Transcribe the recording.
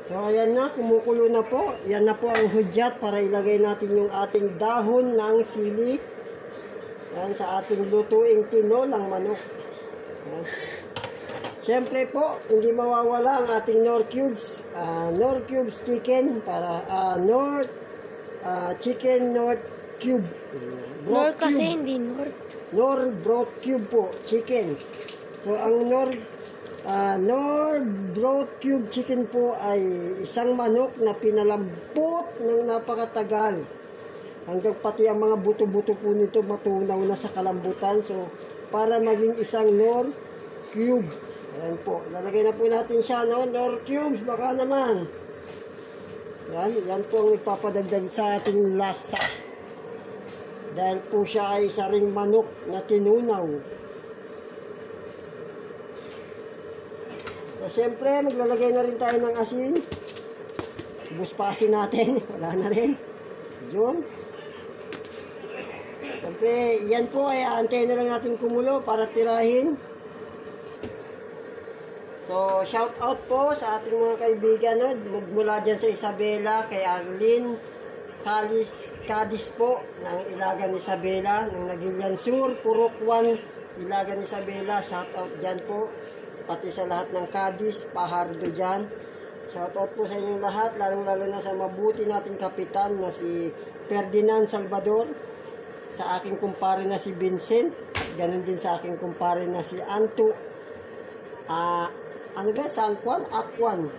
So, ayan na, kumukulo na po. Yan na po ang hudyat para ilagay natin yung ating dahon ng sili. Yan, sa ating lutuing tinolang manok. Yan. Siyempre po, hindi mawawala ang ating Knorr Cubes. Knorr Cubes chicken para chicken Knorr Cube. Knorr kasi hindi Knorr. Knorr broth cube po, chicken. So, ang Knorr broth cube chicken po ay isang manok na pinalambot ng napakatagal. Hanggang pati ang mga buto-buto po nito matunaw na sa kalambutan. So, para maging isang Knorr cube. Ayan po. Lalagay na po natin siya, no? Knorr cubes, baka naman. Yan po ang ipapadagdag sa ating lasa. Dahil po siya ay isa ring manok na tinunaw. So, siyempre, maglalagay na rin tayo ng asin. Buspasin natin. Wala na rin. Yun. Siyempre, yan po ay aantayin na lang natin kumulo para tirahin. So, shout out po sa ating mga kaibigan, no? Mula dyan sa Isabela, kay Arlene Cadiz po, ng Ilagan Isabela, ng Nagilian Sur, Purok 1, Ilagan Isabela, shout out dyan po. Pati sa lahat ng Cadiz, Pahardo dyan. Shout out po sa inyong lahat, lalong-lalo na sa mabuti nating kapitan na si Ferdinand Salvador, sa aking kumpare na si Vincent, ganun din sa aking kumpare na si Anto, ano ba? Sangkwan? Akwan.